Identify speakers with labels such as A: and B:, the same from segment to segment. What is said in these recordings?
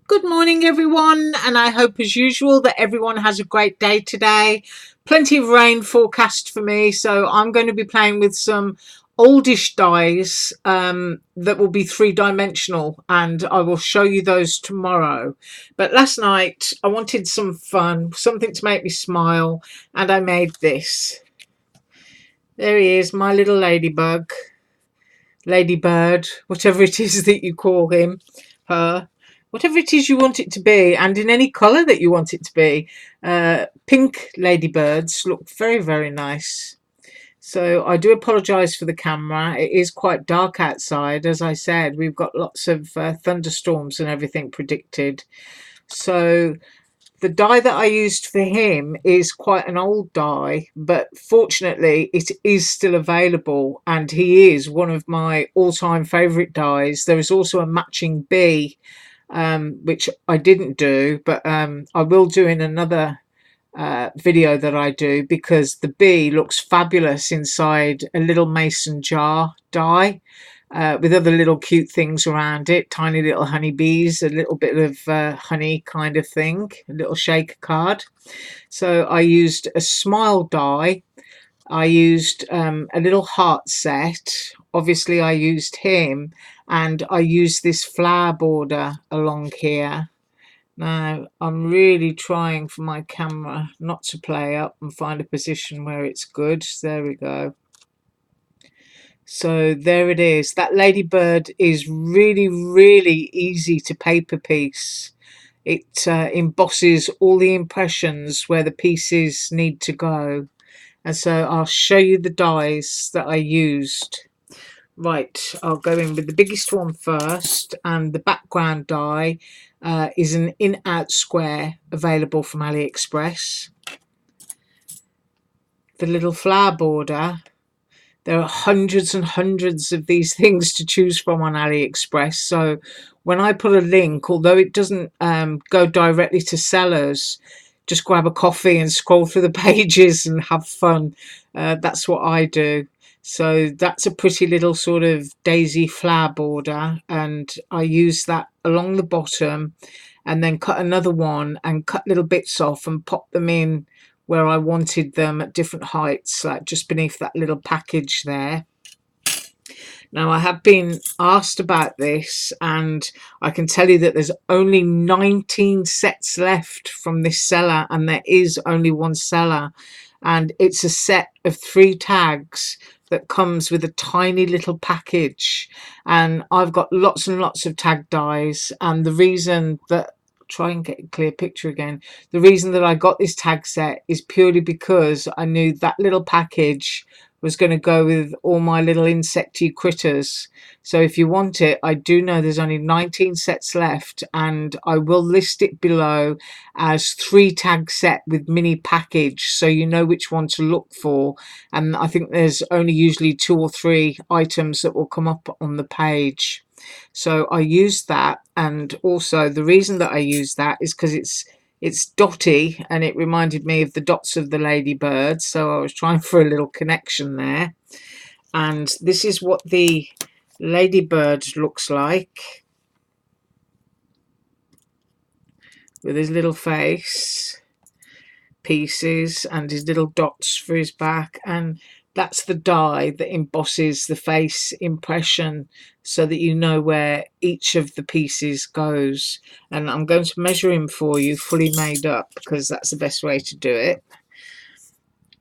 A: Good morning, everyone, and I hope, as usual, that everyone has a great day today. Plenty of rain forecast for me, so I'm going to be playing with some oldish dies that will be three-dimensional, and I will show you those tomorrow. But last night I wanted some fun, something to make me smile, and I made this. There he is, my little ladybug, ladybird, whatever it is that you call him, her, whatever it is you want it to be, and in any colour that you want it to be. Pink ladybirds look very, very nice. So I do apologise for the camera. It is quite dark outside. As I said, we've got lots of thunderstorms and everything predicted. So the die that I used for him is quite an old die, but fortunately it is still available, and he is one of my all-time favourite dies. There is also a matching bee, which I didn't do, but I will do in another video that I do, because the bee looks fabulous inside a little mason jar die. With other little cute things around it, tiny little honeybees, a little bit of honey kind of thing, a little shaker card. So I used a smile die. I used a little heart set. Obviously I used him, and I used this flower border along here. Now I'm really trying for my camera not to play up and find a position where it's good. There we go. So there it is. That ladybird is really, really easy to paper piece. It embosses all the impressions where the pieces need to go. And so I'll show you the dies that I used. Right, I'll go in with the biggest one first, and the background die is an in-out square available from AliExpress. The little flower border. There are hundreds and hundreds of these things to choose from on AliExpress. So when I put a link, although it doesn't go directly to sellers, just grab a coffee and scroll through the pages and have fun. That's what I do. So that's a pretty little sort of daisy flower border, and I use that along the bottom, and then cut another one and cut little bits off and pop them in where I wanted them at different heights, like just beneath that little package there. Now I have been asked about this, and I can tell you that there's only 19 sets left from this seller, and there is only one seller, and it's a set of 3 tags that comes with a tiny little package. And I've got lots and lots of tag dies, and the reason that, try and get a clear picture again, the reason that I got this tag set is purely because I knew that little package was going to go with all my little insecty critters. So if you want it, I do know there's only 19 sets left, and I will list it below as 3 tag set with mini package, so you know which one to look for. And I think there's only usually 2 or 3 items that will come up on the page. So I used that, and also the reason that I used that is because it's dotty, and it reminded me of the dots of the ladybird, so I was trying for a little connection there. And this is what the ladybird looks like, with his little face pieces and his little dots for his back, and that's the die that embosses the face impression, so that you know where each of the pieces goes. And I'm going to measure him for you fully made up, because that's the best way to do it.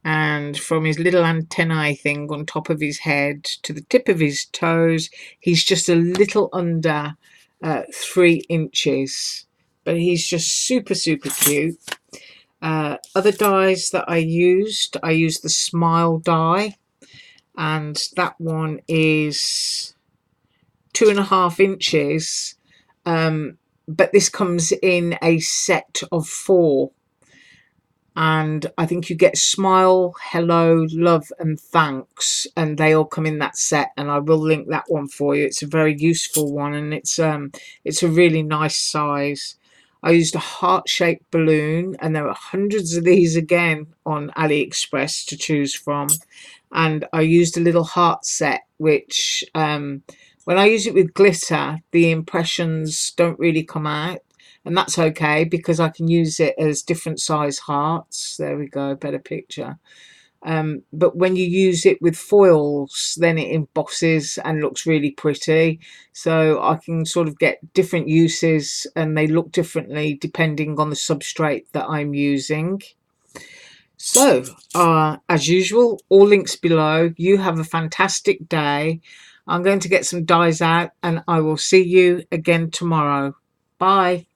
A: And from his little antennae thing on top of his head to the tip of his toes, he's just a little under 3 inches, but he's just super, super cute. Other dies that I used the smile die, and that one is 2.5 inches, but this comes in a set of 4, and I think you get smile, hello, love and thanks, and they all come in that set, and I will link that one for you. It's a very useful one, and it's a really nice size. I used a heart-shaped balloon, and there are hundreds of these again on AliExpress to choose from. And I used a little heart set, which when I use it with glitter, the impressions don't really come out. and that's okay because I can use it as different size hearts. There we go, better picture. But when you use it with foils, then it embosses and looks really pretty. So I can sort of get different uses and they look differently depending on the substrate that I'm using. So, as usual, all links below. You have a fantastic day. I'm going to get some dies out and I will see you again tomorrow. Bye.